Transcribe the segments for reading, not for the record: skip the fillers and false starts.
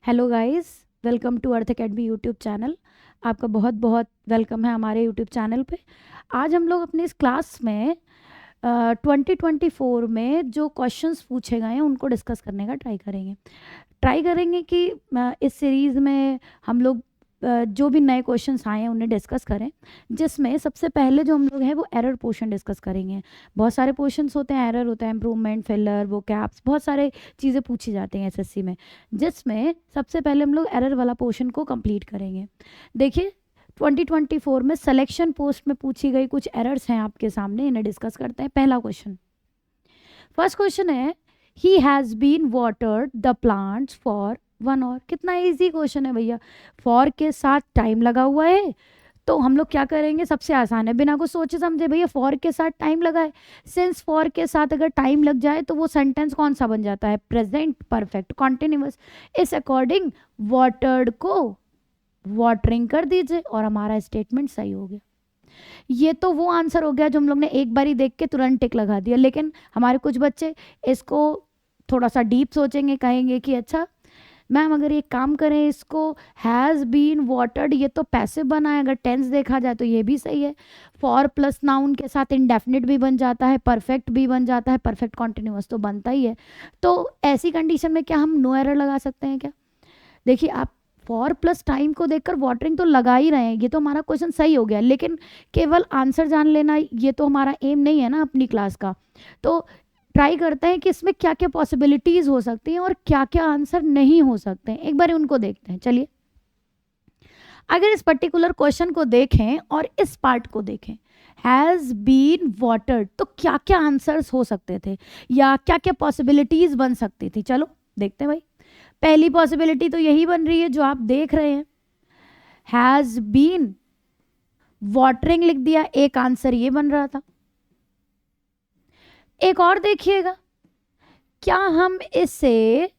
Hello guys, welcome to Arth academy YouTube channel. आपका बहुत बहुत वेलकम है हमारे यूट्यूब चैनल पे। आज हम लोग अपनी इस क्लास में 2024 में जो क्वेश्चंस पूछे गए हैं उनको डिस्कस करने का ट्राई करेंगे कि इस सीरीज़ में हम लोग जो भी नए क्वेश्चंस आए हैं उन्हें डिस्कस करें, जिसमें सबसे पहले जो हम लोग हैं वो एरर पोर्शन डिस्कस करेंगे। बहुत सारे पोर्शंस होते हैं, एरर होता है, इम्प्रूवमेंट, फिलर, वो कैप्स, बहुत सारे चीज़ें पूछी जाती हैं एसएससी में, जिसमें सबसे पहले हम लोग एरर वाला पोर्शन को कंप्लीट करेंगे। देखिए, 2024 में सिलेक्शन पोस्ट में पूछी गई कुछ एरर्स हैं आपके सामने, इन्हें डिस्कस करते हैं। पहला क्वेश्चन, फर्स्ट क्वेश्चन है, he has been watered the plants for 1 hour. कितना इजी क्वेश्चन है भैया। फॉर के साथ टाइम लगा हुआ है, तो हम लोग क्या करेंगे, सबसे आसान है, बिना कुछ सोचे समझे भैया फॉर के साथ टाइम लगा है। सिंस फॉर के साथ अगर टाइम लग जाए तो वो सेंटेंस कौन सा बन जाता है, प्रेजेंट परफेक्ट कॉन्टिन्यूअस। इस अकॉर्डिंग वाटर्ड को वाटरिंग कर दीजिए और हमारा स्टेटमेंट सही हो गया। ये तो वो आंसर हो गया जो हम लोग ने एक बार ही देख के तुरंत टिक लगा दिया, लेकिन हमारे कुछ बच्चे इसको थोड़ा सा डीप सोचेंगे, कहेंगे कि अच्छा मैम अगर ये काम करें, इसको हैज़ बीन वाटर्ड, ये तो पैसिव बना है, अगर टेंस देखा जाए तो ये भी सही है। फॉर प्लस नाउन के साथ इंडेफिनिट भी बन जाता है, परफेक्ट भी बन जाता है, परफेक्ट कॉन्टिन्यूअस तो बनता ही है। तो ऐसी कंडीशन में क्या हम नो एरर लगा सकते हैं क्या? देखिए, आप फॉर प्लस टाइम को देखकर वाटरिंग तो लगा ही रहे हैं, ये तो हमारा क्वेश्चन सही हो गया, लेकिन केवल आंसर जान लेना ये तो हमारा एम नहीं है ना अपनी क्लास का। तो ट्राई करते हैं कि इसमें क्या क्या पॉसिबिलिटीज़ हो सकती हैं और क्या क्या आंसर नहीं हो सकते हैं, एक बार उनको देखते हैं। चलिए, अगर इस पर्टिकुलर क्वेश्चन को देखें और इस पार्ट को देखें, हैज़ बीन वाटर्ड, तो क्या क्या आंसर्स हो सकते थे या क्या क्या पॉसिबिलिटीज़ बन सकती थी। चलो देखते हैं भाई। पहली पॉसिबिलिटी तो यही बन रही है जो आप देख रहे हैं, हैज़ बीन वाटरिंग लिख दिया, एक आंसर ये बन रहा था। एक और देखिएगा, क्या हम इसे,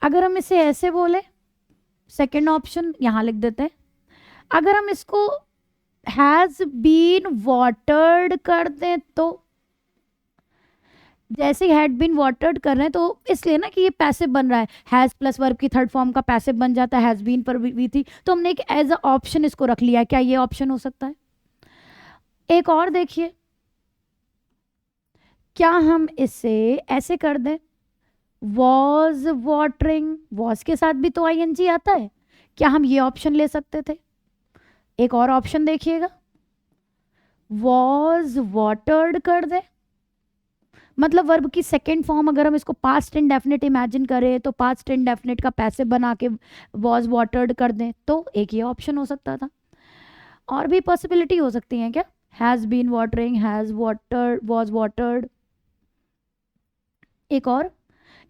अगर हम इसे ऐसे बोले, सेकंड ऑप्शन यहां लिख देते हैं, अगर हम इसको हैज बीन वाटर्ड कर दें तो, जैसे हैड बीन वाटर्ड कर रहे हैं तो इसलिए ना कि ये पैसिव बन रहा है, हैज प्लस वर्ब की थर्ड फॉर्म का पैसिव बन जाता है, हैज बीन पर भी थी, तो हमने एक एज अ ऑप्शन इसको रख लिया। क्या ये ऑप्शन हो सकता है? एक और देखिए, क्या हम इसे ऐसे कर दें, वॉज वाटरिंग, वॉज के साथ भी तो आईएनजी आता है, क्या हम ये ऑप्शन ले सकते थे? एक और ऑप्शन देखिएगा, वॉज वाटर्ड कर दे, मतलब वर्ब की सेकेंड फॉर्म अगर हम इसको पास्ट इंडेफिनिट इमेजिन करें तो पास्ट इंडेफिनिट का पैसिव बना के वॉज वाटर्ड कर दें, तो एक ये ऑप्शन हो सकता था। और भी पॉसिबिलिटी हो सकती हैं क्या, has been watering, has watered, was watered. एक और,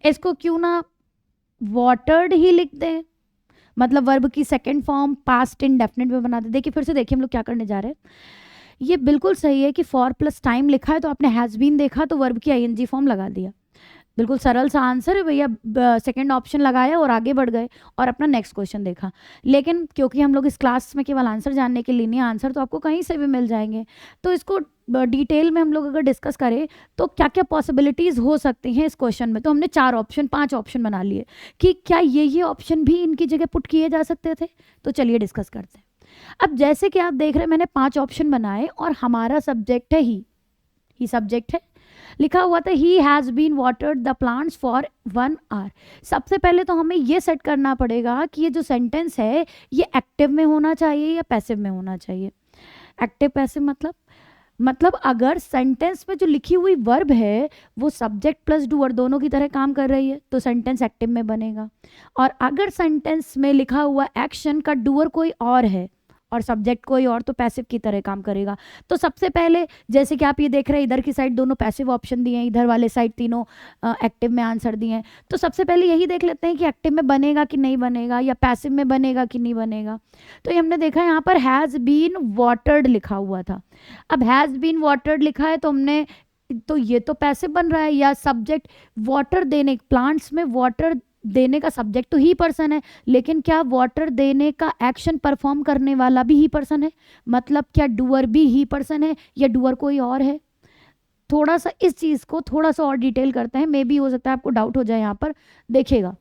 इसको क्यों ना वाटर्ड ही लिख दें, मतलब वर्ब की सेकेंड फॉर्म पास्ट इंडेफिनिट में बना दे। देखिए फिर से देखिए हम लोग क्या करने जा रहे हैं। ये बिल्कुल सही है कि फॉर प्लस टाइम लिखा है तो आपने हैज़ बीन देखा तो वर्ब की आईएनजी फॉर्म लगा दिया, बिल्कुल सरल सा आंसर है भैया। सेकंड ऑप्शन लगाया और आगे बढ़ गए और अपना नेक्स्ट क्वेश्चन देखा। लेकिन क्योंकि हम लोग इस क्लास में केवल आंसर जानने के लिए नहीं, आंसर तो आपको कहीं से भी मिल जाएंगे, तो इसको डिटेल में हम लोग अगर डिस्कस करें तो क्या क्या पॉसिबिलिटीज़ हो सकती हैं इस क्वेश्चन में, तो हमने 4 ऑप्शन 5 ऑप्शन बना लिए कि क्या ये ऑप्शन भी इनकी जगह पुट किए जा सकते थे। तो चलिए डिस्कस करते हैं। अब जैसे कि आप देख रहे हैं मैंने 5 ऑप्शन बनाए और हमारा सब्जेक्ट है ही सब्जेक्ट है, लिखा हुआ था he has been watered the plants for 1 hour. सबसे पहले तो हमें ये सेट करना पड़ेगा कि ये जो सेंटेंस है ये एक्टिव में होना चाहिए या पैसिव में होना चाहिए। एक्टिव पैसिव मतलब अगर सेंटेंस में जो लिखी हुई वर्ब है वो सब्जेक्ट प्लस डूअर दोनों की तरह काम कर रही है तो सेंटेंस एक्टिव में बनेगा, और अगर सेंटेंस में लिखा हुआ एक्शन का डूअर कोई और है और सब्जेक्ट कोई और तो पैसिव की तरह काम करेगा। तो सबसे पहले जैसे कि आप ये देख रहे हैं इधर की साइड दोनों पैसिव ऑप्शन दिए हैं, इधर वाले साइड तीनों एक्टिव में आंसर दिए हैं, तो सबसे पहले यही देख लेते हैं कि एक्टिव में बनेगा कि नहीं बनेगा या पैसिव में बनेगा कि नहीं बनेगा। तो ये हमने देखा यहाँ पर हैज़ बीन वाटर्ड लिखा हुआ था। अब हैज़ बीन वाटर्ड लिखा है तो हमने, तो ये तो पैसिव बन रहा है, या सब्जेक्ट वाटर देने, प्लांट्स में वाटर देने का सब्जेक्ट तो ही पर्सन है, लेकिन क्या वाटर देने का एक्शन परफॉर्म करने वाला भी ही पर्सन है, मतलब क्या डूअर भी ही पर्सन है या डूअर कोई और है। थोड़ा सा इस चीज़ को थोड़ा सा और डिटेल करते हैं, मे बी हो सकता है आपको डाउट हो जाए यहाँ पर। देखिएगा,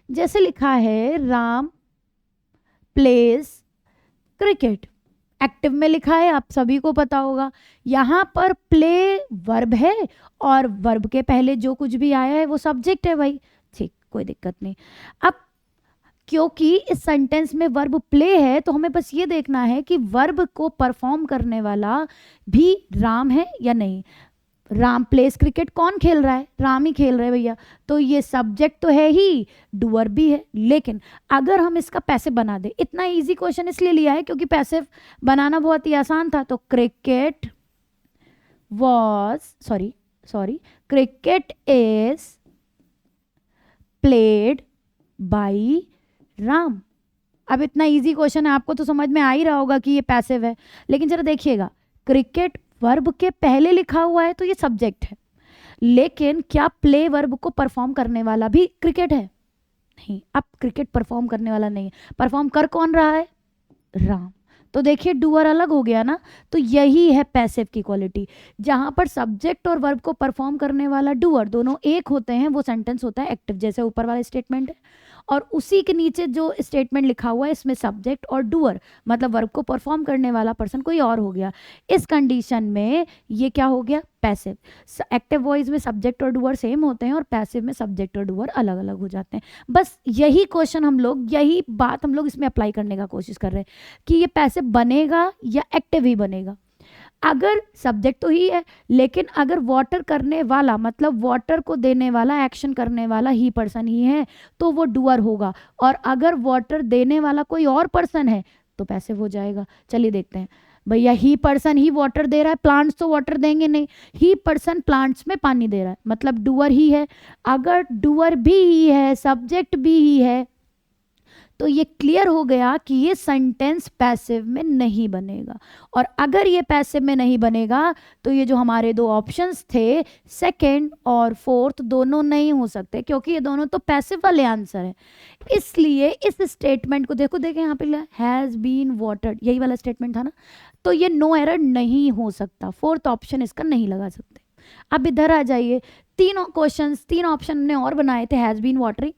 जैसे लिखा है राम प्लेज क्रिकेट, एक्टिव में लिखा है, आप सभी को पता होगा। यहाँ पर प्ले वर्ब है और वर्ब के पहले जो कुछ भी आया है वो सब्जेक्ट है भाई, ठीक, कोई दिक्कत नहीं। अब क्योंकि इस सेंटेंस में वर्ब प्ले है तो हमें बस ये देखना है कि वर्ब को परफॉर्म करने वाला भी राम है या नहीं। राम प्लेस क्रिकेट, कौन खेल रहा है? राम ही खेल रहे हैं भैया, तो ये सब्जेक्ट तो है ही, डूअर भी है। लेकिन अगर हम इसका पैसिव बना दे, इतना इजी क्वेश्चन इसलिए लिया है क्योंकि पैसिव बनाना बहुत ही आसान था, तो cricket cricket is played by Ram. अब इतना इजी क्वेश्चन है, आपको तो समझ में आ ही रहा होगा कि ये पैसिव है, लेकिन जरा देखिएगा, क्रिकेट वर्ब के पहले लिखा हुआ है तो ये सब्जेक्ट है, लेकिन क्या प्ले वर्ब को परफॉर्म करने वाला भी क्रिकेट है? नहीं, अब क्रिकेट परफॉर्म करने वाला नहीं है, परफॉर्म कर कौन रहा है? राम। तो देखिए डूअर अलग हो गया ना, तो यही है पैसिव की क्वालिटी, जहां पर सब्जेक्ट और वर्ब को परफॉर्म करने वाला डूअर दोनों एक होते हैं, वो सेंटेंस होता है एक्टिव, जैसे ऊपर वाला स्टेटमेंट है। और उसी के नीचे जो स्टेटमेंट लिखा हुआ है इसमें सब्जेक्ट और डूअर मतलब वर्ब को परफॉर्म करने वाला पर्सन कोई और हो गया। इस कंडीशन में ये क्या हो गया? पैसिव। एक्टिव वॉइस में सब्जेक्ट और डूअर सेम होते हैं और पैसिव में सब्जेक्ट और डूअर अलग अलग हो जाते हैं। बस यही क्वेश्चन हम लोग, यही बात हम लोग इसमें अप्लाई करने का कोशिश कर रहे हैं कि ये पैसिव बनेगा या एक्टिव ही बनेगा। अगर सब्जेक्ट तो ही है, लेकिन अगर वाटर करने वाला मतलब वाटर को देने वाला, एक्शन करने वाला ही पर्सन ही है तो वो डूअर होगा, और अगर वाटर देने वाला कोई और पर्सन है तो पैसिव हो जाएगा। चलिए देखते हैं भैया, ही पर्सन ही वाटर दे रहा है, प्लांट्स तो वाटर देंगे नहीं, ही पर्सन प्लांट्स में पानी दे रहा है मतलब डूअर ही है। अगर डूअर भी ही है, सब्जेक्ट भी ही है, तो ये क्लियर हो गया कि ये सेंटेंस पैसिव में नहीं बनेगा। और अगर ये पैसिव में नहीं बनेगा तो ये जो हमारे दो ऑप्शंस थे सेकंड और फोर्थ दोनों नहीं हो सकते, क्योंकि ये दोनों तो पैसिव वाले आंसर है। इसलिए इस स्टेटमेंट को देखें यहाँ पे हैज बीन वाटर्ड, यही वाला स्टेटमेंट था ना, तो ये नो एरर नहीं हो सकता, फोर्थ ऑप्शन इसका नहीं लगा सकते। अब इधर आ जाइए, तीन ऑप्शन हमने और बनाए थे, has been watering,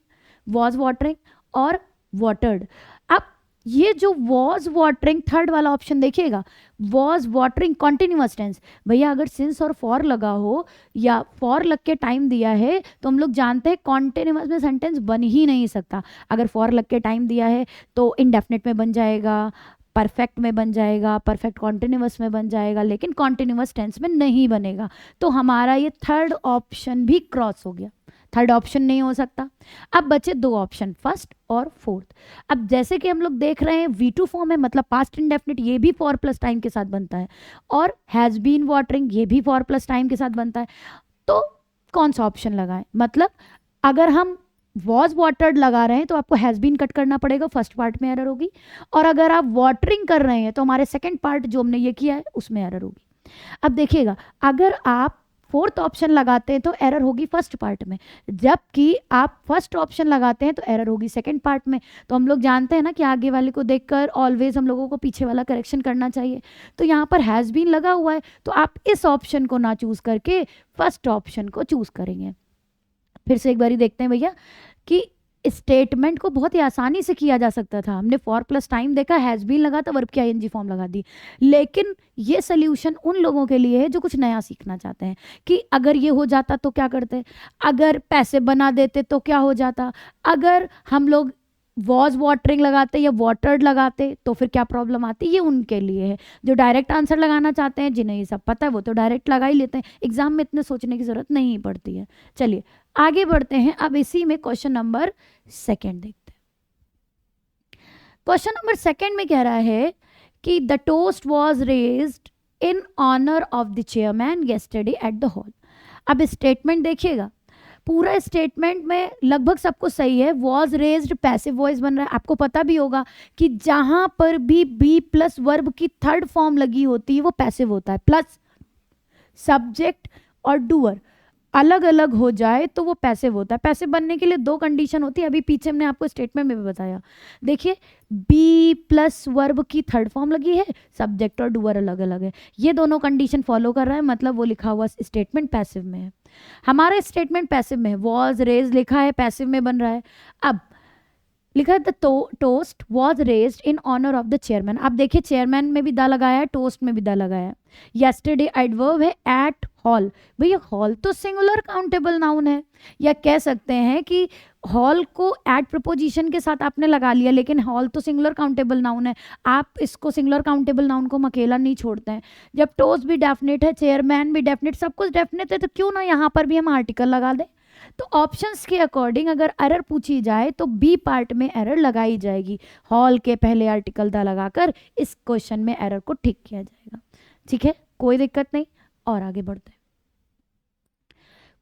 was watering और वाटर्ड। अब ये जो वॉज वाटरिंग थर्ड वाला ऑप्शन देखिएगा, वॉज वाटरिंग कॉन्टिन्यूअस टेंस, भैया अगर सिंस और फॉर लगा हो या फॉर लग के टाइम दिया है तो हम लोग जानते हैं कॉन्टिन्यूअस में सेंटेंस बन ही नहीं सकता। अगर फॉर लग के टाइम दिया है तो इनडेफिनिट में बन जाएगा, परफेक्ट में बन जाएगा, परफेक्ट कॉन्टिन्यूअस में बन जाएगा, लेकिन कॉन्टिन्यूअस टेंस में नहीं बनेगा। तो हमारा ये थर्ड ऑप्शन भी क्रॉस हो गया, थर्ड ऑप्शन नहीं हो सकता। अब बचे दो ऑप्शन, फर्स्ट और फोर्थ। अब जैसे कि हम लोग देख रहे हैं V2 फॉर्म है, मतलब पास्ट इंडेफिनिट, ये भी फॉर प्लस टाइम के साथ बनता है, और हैज बीन वाटरिंग ये भी फॉर प्लस टाइम के साथ बनता है। तो कौन सा ऑप्शन लगाएं? मतलब अगर हम वॉज वाटर्ड लगा रहे हैं तो आपको हैज बीन कट करना पड़ेगा, फर्स्ट पार्ट में एरर होगी, और अगर आप वाटरिंग कर रहे हैं तो हमारे सेकेंड पार्ट जो हमने ये किया है उसमें एरर होगी। अब देखिएगा, अगर आप फोर्थ ऑप्शन लगाते हैं तो एरर होगी फर्स्ट पार्ट में, जबकि आप फर्स्ट ऑप्शन लगाते हैं तो एरर होगी सेकंड पार्ट में। तो हम लोग जानते हैं ना कि आगे वाले को देखकर ऑलवेज हम लोगों को पीछे वाला करेक्शन करना चाहिए। तो यहाँ पर हैज़ बीन लगा हुआ है तो आप इस ऑप्शन को ना चूज करके फर्स्ट ऑप्शन को चूज करेंगे। फिर से एक बारी देखते हैं भैया कि स्टेटमेंट को बहुत ही आसानी से किया जा सकता था। हमने फॉर प्लस टाइम देखा, हैज बीन लगा था, वर्ब की आईएनजी फॉर्म लगा दी। लेकिन ये सोल्यूशन उन लोगों के लिए है जो कुछ नया सीखना चाहते हैं कि अगर ये हो जाता तो क्या करते, अगर पैसे बना देते तो क्या हो जाता, अगर हम लोग वॉज वाटरिंग लगाते या वाटर्ड लगाते तो फिर क्या प्रॉब्लम आती। ये उनके लिए है जो डायरेक्ट आंसर लगाना चाहते हैं, जिन्हें ये सब पता है वो तो डायरेक्ट लगा ही लेते हैं, एग्जाम में इतने सोचने की जरूरत नहीं पड़ती है। चलिए आगे बढ़ते हैं। अब इसी में क्वेश्चन नंबर सेकंड देखते हैं। क्वेश्चन नंबर सेकंड में कह रहा है कि the toast was raised in honour of the chairman yesterday at the hall. अब स्टेटमेंट देखिएगा, पूरा स्टेटमेंट में लगभग सब कुछ सही है। वॉज रेज्ड पैसिव वॉइस बन रहा है। आपको पता भी होगा कि जहां पर भी बी प्लस वर्ब की थर्ड फॉर्म लगी होती है वो पैसिव होता है, प्लस सब्जेक्ट और डूअर अलग अलग हो जाए तो वो पैसिव होता है। पैसिव बनने के लिए दो कंडीशन होती है, अभी पीछे हमने आपको स्टेटमेंट में भी बताया। देखिए बी प्लस वर्ब की थर्ड फॉर्म लगी है, सब्जेक्ट और डूअर अलग अलग है, ये दोनों कंडीशन फॉलो कर रहा है, मतलब वो लिखा हुआ स्टेटमेंट पैसिव में है। हमारा स्टेटमेंट पैसिव में है, वॉज रेज लिखा है पैसिव में बन रहा है। अब लिखा है the toast was raised in honour of the chairman. आप देखिए चेयरमैन में भी दा लगाया है, टोस्ट में भी दा लगाया है। यस्टरडे एडवर्ब है एट हॉल। भैया हॉल तो सिंगुलर काउंटेबल नाउन है, या कह सकते हैं कि हॉल को एट प्रपोजिशन के साथ आपने लगा लिया, लेकिन हॉल तो सिंगुलर काउंटेबल नाउन है। आप इसको सिंगुलर काउंटेबल नाउन को हम अकेला नहीं छोड़ते हैं। जब टोस्ट भी डेफिनेट है, चेयरमैन भी डेफिनेट, सब कुछ डेफिनेट है, तो क्यों ना यहाँ पर भी हम आर्टिकल लगा दें। तो ऑप्शंस के अकॉर्डिंग अगर एरर पूछी जाए तो बी पार्ट में एरर लगाई जाएगी। हॉल के पहले आर्टिकल दा लगाकर इस क्वेश्चन में एरर को ठीक किया जाएगा। ठीक है, कोई दिक्कत नहीं। और आगे बढ़ते हैं।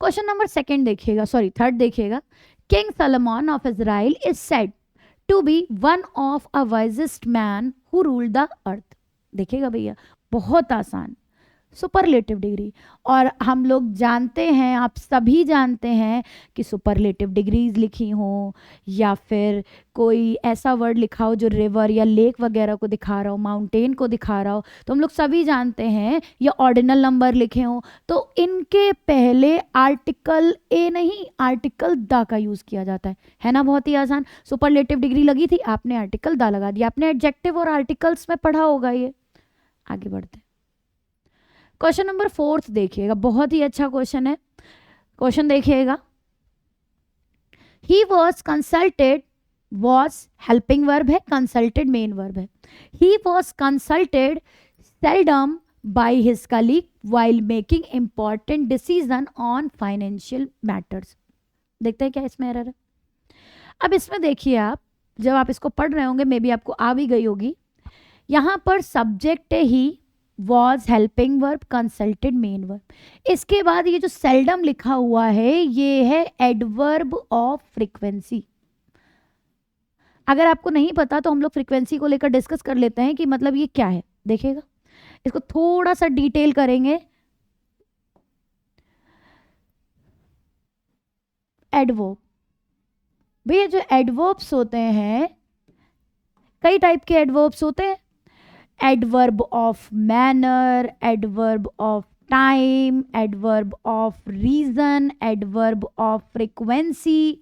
क्वेश्चन नंबर थर्ड देखिएगा। King Salman of Israel is said to be one of a wisest man who ruled the earth. देखिएगा भैया, बहुत आसान, सुपरलेटिव डिग्री। और हम लोग जानते हैं, आप सभी जानते हैं कि सुपरलेटिव डिग्रीज लिखी हो या फिर कोई ऐसा वर्ड लिखा हो जो रिवर या लेक वगैरह को दिखा रहा हो, माउंटेन को दिखा रहा हो, तो हम लोग सभी जानते हैं, या ऑर्डिनल नंबर लिखे हो तो इनके पहले आर्टिकल ए नहीं आर्टिकल द का यूज किया जाता है ना। बहुत ही आसान। सुपरलेटिव डिग्री लगी थी, आपने आर्टिकल द लगा दिया। आपने एडजेक्टिव और आर्टिकल्स में पढ़ा होगा ये। आगे बढ़ते हैं। क्वेश्चन नंबर 4 देखिएगा, बहुत ही अच्छा क्वेश्चन है। क्वेश्चन देखिएगा। He was consulted, was helping verb है, कंसल्टेड मेन वर्ब है। ही was consulted seldom by his colleague while making important decision on financial matters। देखते हैं क्या इसमें एरर है। अब इसमें देखिए, आप जब आप इसको पढ़ रहे होंगे मे बी आपको आ भी गई होगी। यहां पर सब्जेक्ट है ही, was helping verb, consulted main verb. इसके बाद ये जो सेल्डम लिखा हुआ है ये है एडवर्ब ऑफ फ्रीक्वेंसी। अगर आपको नहीं पता तो हम लोग फ्रीक्वेंसी को लेकर डिस्कस कर लेते हैं कि मतलब ये क्या है। देखिएगा, इसको थोड़ा सा डिटेल करेंगे। एडवर्ब, भैया जो एडवर्ब्स होते हैं, कई टाइप के एडवर्ब्स होते हैं। Adverb of manner, adverb of time, adverb of reason, adverb of frequency,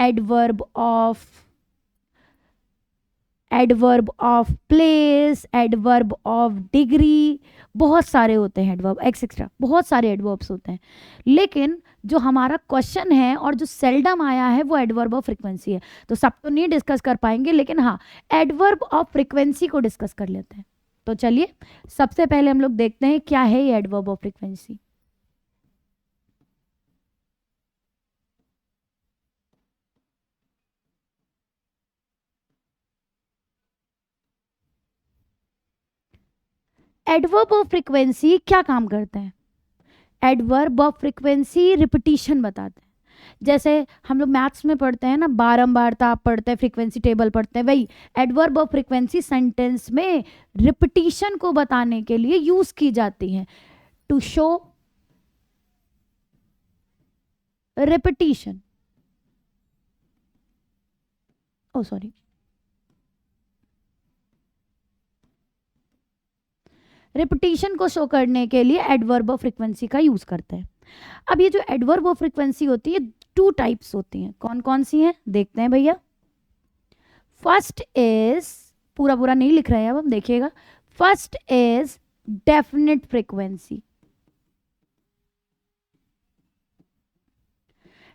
adverb of place, adverb of degree, बहुत सारे होते हैं एडवर्ब, एक्सेट्रा बहुत सारे एडवर्ब्स होते हैं। लेकिन जो हमारा क्वेश्चन है और जो सेल्डम आया है वो एडवर्ब ऑफ फ्रीक्वेंसी है। तो सब तो नहीं डिस्कस कर पाएंगे, लेकिन हाँ एडवर्ब ऑफ फ्रीक्वेंसी को डिस्कस कर लेते हैं। तो चलिए सबसे पहले हम लोग देखते हैं क्या है ये adverb of frequency. Adverb of frequency क्या काम करते हैं? एडवर्ब ऑफ फ्रीक्वेंसी रिपीटिशन बताते हैं। जैसे हम लोग मैथ्स में पढ़ते हैं ना, बारंबारता आप पढ़ते हैं, फ्रीक्वेंसी टेबल पढ़ते हैं, वही एडवर्ब ऑफ फ्रीक्वेंसी सेंटेंस में रिपीटिशन को बताने के लिए यूज की जाती है। To show repetition, oh sorry, repetition को शो करने के लिए एडवर्ब ऑफ फ्रीक्वेंसी का यूज करते हैं। अब ये जो एडवर्ब ऑफ फ्रीक्वेंसी होती है, 2 टाइप्स होती हैं। कौन कौन सी हैं देखते हैं भैया। फर्स्ट इज, पूरा पूरा नहीं लिख रहे हैं अब हम, देखिएगा। First is definite frequency.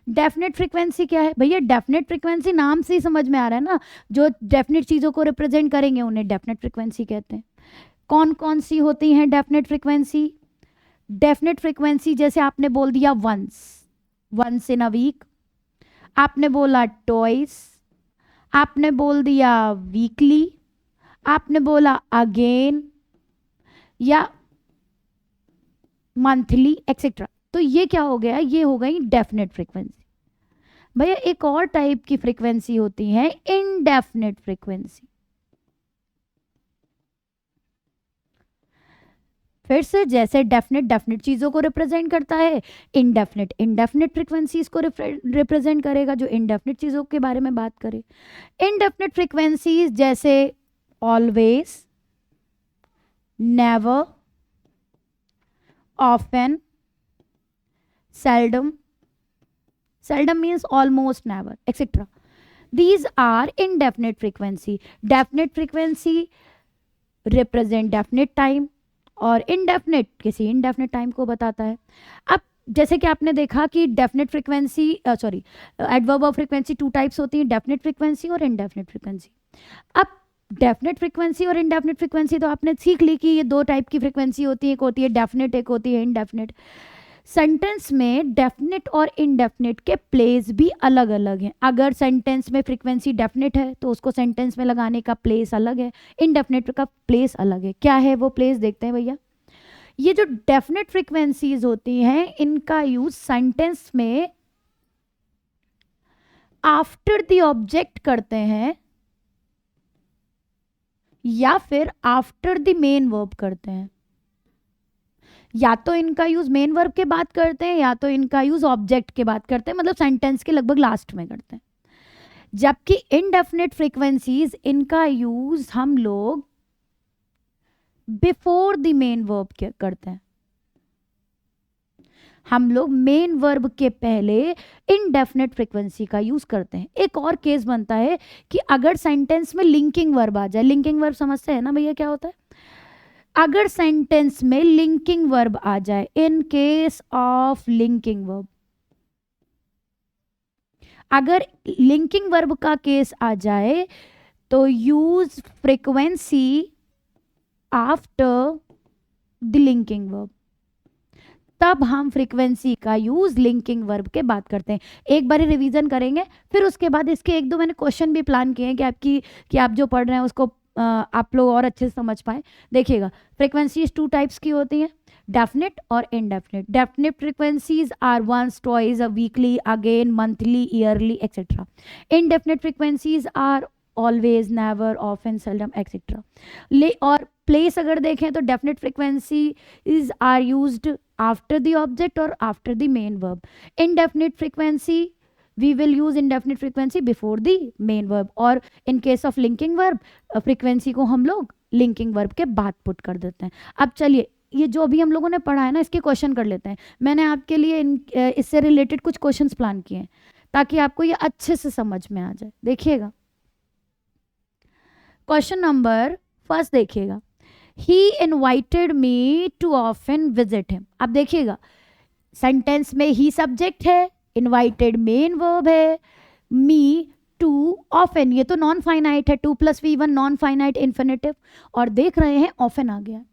Definite frequency क्या है भैया? डेफिनेट फ्रीक्वेंसी नाम से ही समझ में आ रहा है ना, जो डेफिनेट चीजों को रिप्रेजेंट करेंगे उन्हें डेफिनेट फ्रीक्वेंसी कहते हैं। कौन कौन सी होती हैं डेफिनेट फ्रीक्वेंसी? डेफिनेट फ्रीक्वेंसी जैसे आपने बोल दिया वंस इन अ वीक, आपने बोला ट्वाइस, आपने बोल दिया वीकली, आपने बोला अगेन या मंथली एक्सेट्रा। तो ये क्या हो गया? ये हो गई डेफिनेट फ्रीक्वेंसी। भैया एक और टाइप की फ्रीक्वेंसी होती है इनडेफिनेट फ्रीक्वेंसी। फिर से, जैसे डेफिनेट डेफिनेट चीजों को रिप्रेजेंट करता है, इनडेफिनेट इनडेफिनेट फ्रीक्वेंसीज को रिप्रेजेंट करेगा, जो इनडेफिनेट चीजों के बारे में बात करे। इनडेफिनेट फ्रीक्वेंसीज जैसे always, never, often, seldom, seldom means almost never etcetera. These are indefinite frequency. Definite frequency represent definite time और इनडेफिनेट किसी इनडेफिनेट टाइम को बताता है. अब जैसे कि आपने देखा कि definite frequency adverb of frequency two types होती हैं, डेफिनेट फ्रीक्वेंसी और इनडेफिनेट फ्रीक्वेंसी. अब डेफिनेट फ्रीक्वेंसी और इनडेफिनेट फ्रीक्वेंसी तो आपने सीख ली कि ये दो टाइप की फ्रीक्वेंसी होती है, एक होती है डेफिनेट, एक होती है इनडेफिनेट. सेंटेंस में डेफिनेट और इनडेफिनेट के प्लेस भी अलग अलग हैं. अगर सेंटेंस में फ्रीक्वेंसी डेफिनेट है तो उसको सेंटेंस में लगाने का प्लेस अलग है, इनडेफिनेट का प्लेस अलग है. क्या है वो प्लेस, देखते हैं भैया. ये जो डेफिनेट फ्रीक्वेंसीज होती हैं इनका यूज सेंटेंस में आफ्टर द ऑब्जेक्ट करते हैं या फिर आफ्टर द मेन वर्ब करते हैं. या तो इनका यूज मेन वर्ब के बाद करते हैं या तो इनका यूज ऑब्जेक्ट के बाद करते हैं, मतलब सेंटेंस के लगभग लास्ट में करते हैं. जबकि इनडेफिनेट फ्रीक्वेंसीज इनका यूज हम लोग बिफोर द मेन वर्ब करते हैं. हम लोग मेन वर्ब के पहले इनडेफिनेट फ्रीक्वेंसी का यूज करते हैं. एक और केस बनता है कि अगर सेंटेंस में लिंकिंग वर्ब आ जाए. लिंकिंग वर्ब समझते हैं ना भैया क्या होता है. अगर सेंटेंस में लिंकिंग वर्ब आ जाए, in case of linking verb, अगर लिंकिंग वर्ब का केस आ जाए तो use frequency after the linking verb. तब हम फ्रीक्वेंसी का यूज लिंकिंग वर्ब के बाद करते हैं. एक बार रिवीजन करेंगे, फिर उसके बाद इसके एक दो मैंने क्वेश्चन भी प्लान किए हैं कि आप जो पढ़ रहे हैं उसको आप लोग और अच्छे से समझ पाए. देखिएगा, फ्रीक्वेंसीज टू टाइप्स की होती हैं, डेफिनेट और indefinite. Definite frequencies are once, twice, weekly, again, monthly, yearly etcetera. Indefinite frequencies are always, never, often, seldom etcetera. और प्लेस अगर देखें तो definite frequencies are used after the object और after the main verb. Indefinite frequency we will use indefinite frequency before the main verb. और in case of linking verb frequency को हम लोग linking verb के बाद पुट कर देते हैं. अब चलिए, ये जो अभी हम लोगों ने पढ़ा है ना, इसके क्वेश्चन कर लेते हैं. मैंने आपके लिए इससे रिलेटेड कुछ क्वेश्चंस प्लान किए हैं ताकि आपको ये अच्छे से समझ में आ जाए. देखिएगा, क्वेश्चन नंबर फर्स्ट देखिएगा. He invited me to often visit him. अब देखिएगा, सेंटेंस में ही सब्जेक्ट है, इन्वाइटेड मेन वर्ब है, मी, टू, ऑफन ये तो नॉन फाइनाइट है, 2 + V1 नॉन फाइनाइट इन्फिनेटिव. और देख रहे हैं ऑफन आ गया.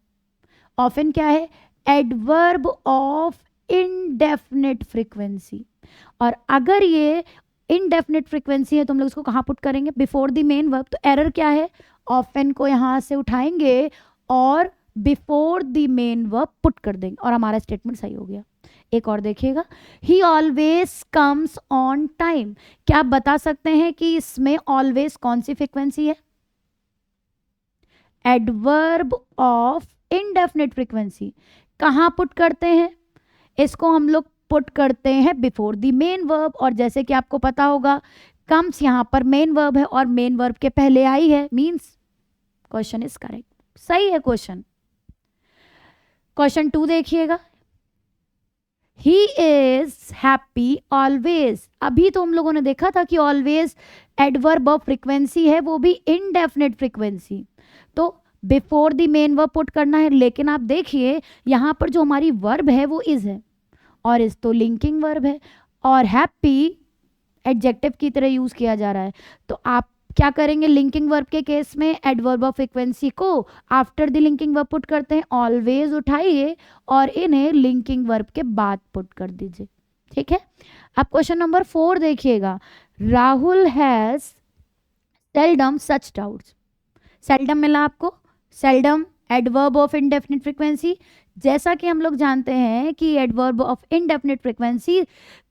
ऑफन क्या है? Adverb of indefinite frequency. और अगर ये इनडेफिनेट फ्रीक्वेंसी है तो हम लोग इसको कहाँ पुट करेंगे? Before the main verb. तो एरर क्या है? ऑफन को यहाँ से उठाएंगे और before the main verb put कर देंगे और हमारा स्टेटमेंट सही हो गया. एक और देखिएगा, ही ऑलवेज कम्स ऑन टाइम. क्या आप बता सकते हैं कि इसमें ऑलवेज कौन सी फ्रीक्वेंसी है? Adverb of indefinite frequency. कहाँ पुट करते हैं इसको? हम लोग पुट करते हैं बिफोर द मेन वर्ब. और जैसे कि आपको पता होगा, कम्स यहाँ पर मेन वर्ब है और मेन वर्ब के पहले आई है, मीन्स क्वेश्चन इज करेक्ट. सही है क्वेश्चन. क्वेश्चन 2 देखिएगा, ही इज हैप्पी ऑलवेज. अभी तो हम लोगों ने देखा था कि ऑलवेज एडवर्ब ऑफ फ्रीक्वेंसी है, वो भी इनडेफिनेट फ्रीक्वेंसी, तो before the main verb put करना है. लेकिन आप देखिए यहाँ पर जो हमारी वर्ब है वो इज है और इज तो लिंकिंग वर्ब है और हैप्पी एडजेक्टिव की तरह यूज किया जा रहा है. तो आप क्या करेंगे? लिंकिंग वर्ब के केस में एडवर्ब ऑफ फ्रीक्वेंसी को after the linking verb put करते हैं. ऑलवेज उठाइए और इन्हें लिंकिंग वर्ब के बाद पुट कर दीजिए. ठीक है. अब क्वेश्चन नंबर 4 देखिएगा, Rahul has seldom such doubts. Seldom मिला आपको. Seldom adverb of indefinite frequency. जैसा कि हम लोग जानते हैं कि एडवर्ब ऑफ इनडेफिनेट फ्रीक्वेंसी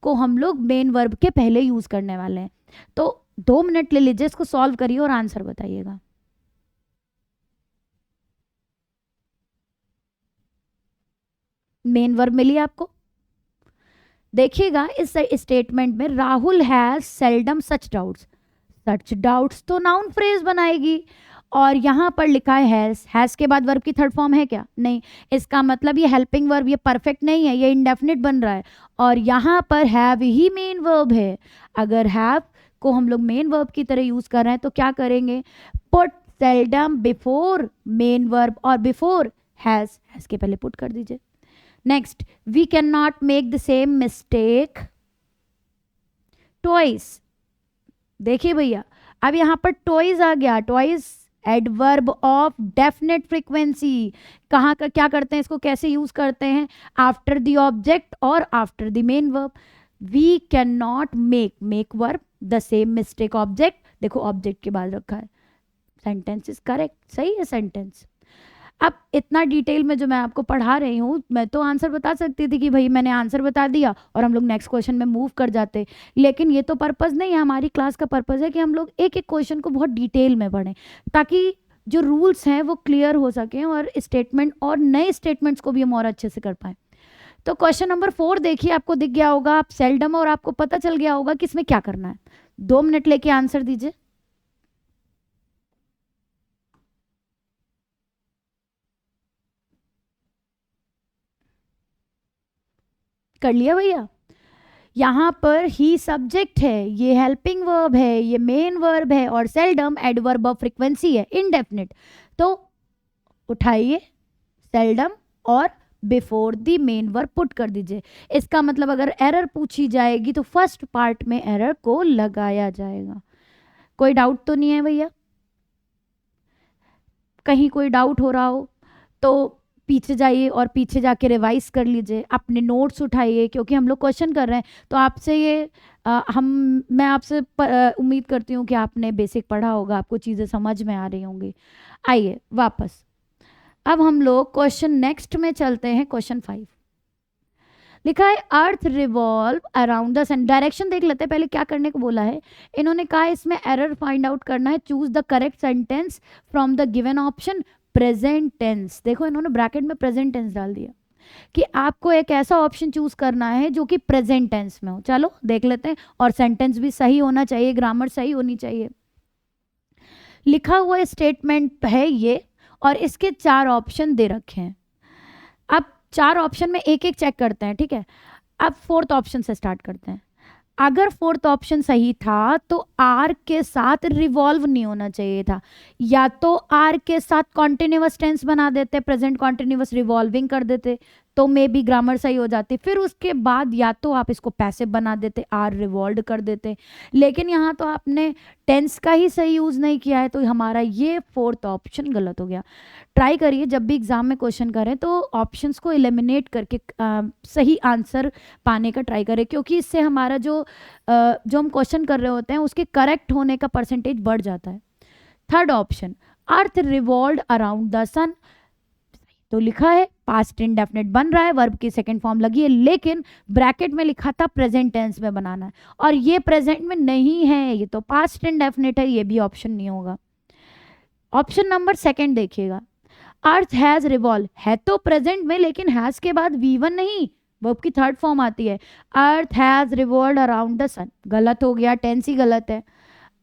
को हम लोग मेन वर्ब के पहले यूज करने वाले हैं. तो 2 मिनट ले लीजिए, इसको सॉल्व करिए और आंसर बताइएगा. मेन वर्ब मिली आपको. देखिएगा इस स्टेटमेंट में Rahul has seldom such doubts. Such doubts तो नाउन फ्रेज बनाएगी और यहाँ पर लिखा है हैज के बाद वर्ब की थर्ड फॉर्म है क्या? नहीं. इसका मतलब ये हेल्पिंग वर्ब, ये परफेक्ट नहीं है, ये इंडेफिनिट बन रहा है. और यहाँ पर हैव ही मेन वर्ब है. अगर हैव को हम लोग मेन वर्ब की तरह यूज कर रहे हैं तो क्या करेंगे, put seldom before main verb और बिफोर हैज के पहले पुट कर दीजिए। Next, we can not make the same mistake twice. देखिए भैया, अब यहां पर ट्वाइस आ गया, twice adverb of definite frequency. कहाँ का क्या करते हैं, इसको कैसे यूज करते हैं, आफ्टर द ऑब्जेक्ट और after the main verb. We can not make verb the same mistake object, देखो ऑब्जेक्ट के बाद रखा है, सेंटेंस इज करेक्ट, सही है सेंटेंस। अब इतना डिटेल में जो मैं आपको पढ़ा रही हूँ, मैं तो आंसर बता सकती थी कि भाई मैंने आंसर बता दिया और हम लोग नेक्स्ट क्वेश्चन में मूव कर जाते, लेकिन ये तो पर्पस नहीं है, हमारी क्लास का पर्पस है कि हम लोग एक एक क्वेश्चन को बहुत डिटेल में पढ़ें ताकि जो रूल्स हैं वो क्लियर हो सकें और स्टेटमेंट और नए स्टेटमेंट्स को भी हम और अच्छे से कर पाएँ। तो क्वेश्चन नंबर 4 देखिए, आपको दिख गया होगा, आप सेल्डम, और आपको पता चल गया होगा कि इसमें क्या करना है। 2 मिनट लेके आंसर दीजिए। कर लिया भैया? यहाँ पर ही सब्जेक्ट है, ये हेल्पिंग वर्ब है, ये मेन वर्ब है और सेल्डम एडवर्ब ऑफ फ्रीक्वेंसी है, इनडेफिनिट। तो उठाइए सेल्डम और before the main verb put कर दीजिए। इसका मतलब अगर एरर पूछी जाएगी तो फर्स्ट पार्ट में एरर को लगाया जाएगा। कोई डाउट तो नहीं है भैया? कहीं कोई डाउट हो रहा हो तो पीछे जाइए और पीछे जाके रिवाइज कर लीजिए, अपने नोट्स उठाइए, क्योंकि हम लोग क्वेश्चन कर रहे हैं तो आपसे ये मैं आपसे उम्मीद करती हूँ कि आपने बेसिक पढ़ा होगा, आपको चीज़ें समझ में आ रही होंगी। आइए वापस, अब हम लोग क्वेश्चन नेक्स्ट में चलते हैं। क्वेश्चन 5 लिखा है, earth revolve around the sun. Direction देख लेते हैं, पहले क्या करने को बोला है इन्होंने। कहा इसमें एरर फाइंड आउट करना है, choose the correct sentence from the given option present tense. देखो इन्होंने ब्रैकेट में प्रेजेंट टेंस डाल दिया कि आपको एक ऐसा ऑप्शन चूज करना है जो कि प्रेजेंट टेंस में हो। चलो देख लेते हैं, और सेंटेंस भी सही होना चाहिए, ग्रामर सही होनी चाहिए। लिखा हुआ स्टेटमेंट है ये, और इसके 4 ऑप्शन दे रखे हैं। अब 4 ऑप्शन में एक एक चेक करते हैं, ठीक है। अब 4th ऑप्शन से स्टार्ट करते हैं। अगर 4th ऑप्शन सही था तो आर के साथ रिवॉल्व नहीं होना चाहिए था, या तो आर के साथ कॉन्टिन्यूअस टेंस बना देते, प्रेजेंट कॉन्टिन्यूअस रिवॉल्विंग कर देते तो मे बी ग्रामर सही हो जाती। फिर उसके बाद या तो आप इसको पैसिव बना देते, आर रिवॉल्व कर देते, लेकिन यहाँ तो आपने टेंस का ही सही यूज नहीं किया है, तो हमारा ये 4th ऑप्शन गलत हो गया। ट्राई करिए जब भी एग्जाम में क्वेश्चन करें तो ऑप्शंस को एलिमिनेट करके सही आंसर पाने का ट्राई करें, क्योंकि इससे हमारा जो हम क्वेश्चन कर रहे होते हैं उसके करेक्ट होने का परसेंटेज बढ़ जाता है। 3rd option, earth revolve around the sun. तो लिखा है पास्ट इंडेफिनिट बन रहा है, वर्ब की सेकंड फॉर्म लगी है, लेकिन ब्रैकेट में लिखा था प्रेजेंट टेंस में बनाना है, और ये प्रेजेंट में नहीं है, ये तो पास्ट इंडेफिनिट है, ये भी ऑप्शन नहीं होगा। ऑप्शन नंबर 2 देखिएगा, अर्थ हैज रिवॉल्व है तो प्रेजेंट में, लेकिन हैज के बाद V1 नहीं, वर्ब की 3rd फॉर्म आती है। Earth has revolve around the sun, गलत हो गया, टेंस ही गलत है।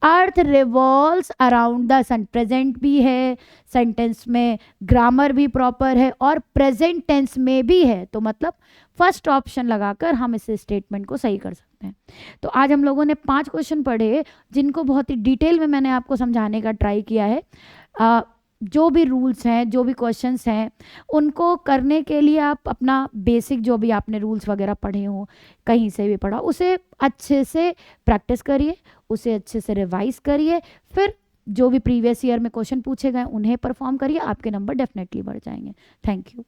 Earth revolves around the sun, present भी है, सेंटेंस में ग्रामर भी प्रॉपर है और प्रेजेंट टेंस में भी है, तो मतलब फर्स्ट ऑप्शन लगाकर हम इस स्टेटमेंट को सही कर सकते हैं। तो आज हम लोगों ने 5 क्वेश्चन पढ़े जिनको बहुत ही डिटेल में मैंने आपको समझाने का ट्राई किया है। जो भी रूल्स हैं, जो भी क्वेश्चंस हैं, उनको करने के लिए आप अपना बेसिक जो भी आपने रूल्स वगैरह पढ़े हों, कहीं से भी पढ़ा, उसे अच्छे से प्रैक्टिस करिए, उसे अच्छे से रिवाइज करिए, फिर जो भी प्रीवियस ईयर में क्वेश्चन पूछे गए उन्हें परफॉर्म करिए, आपके नंबर डेफिनेटली बढ़ जाएंगे। Thank you.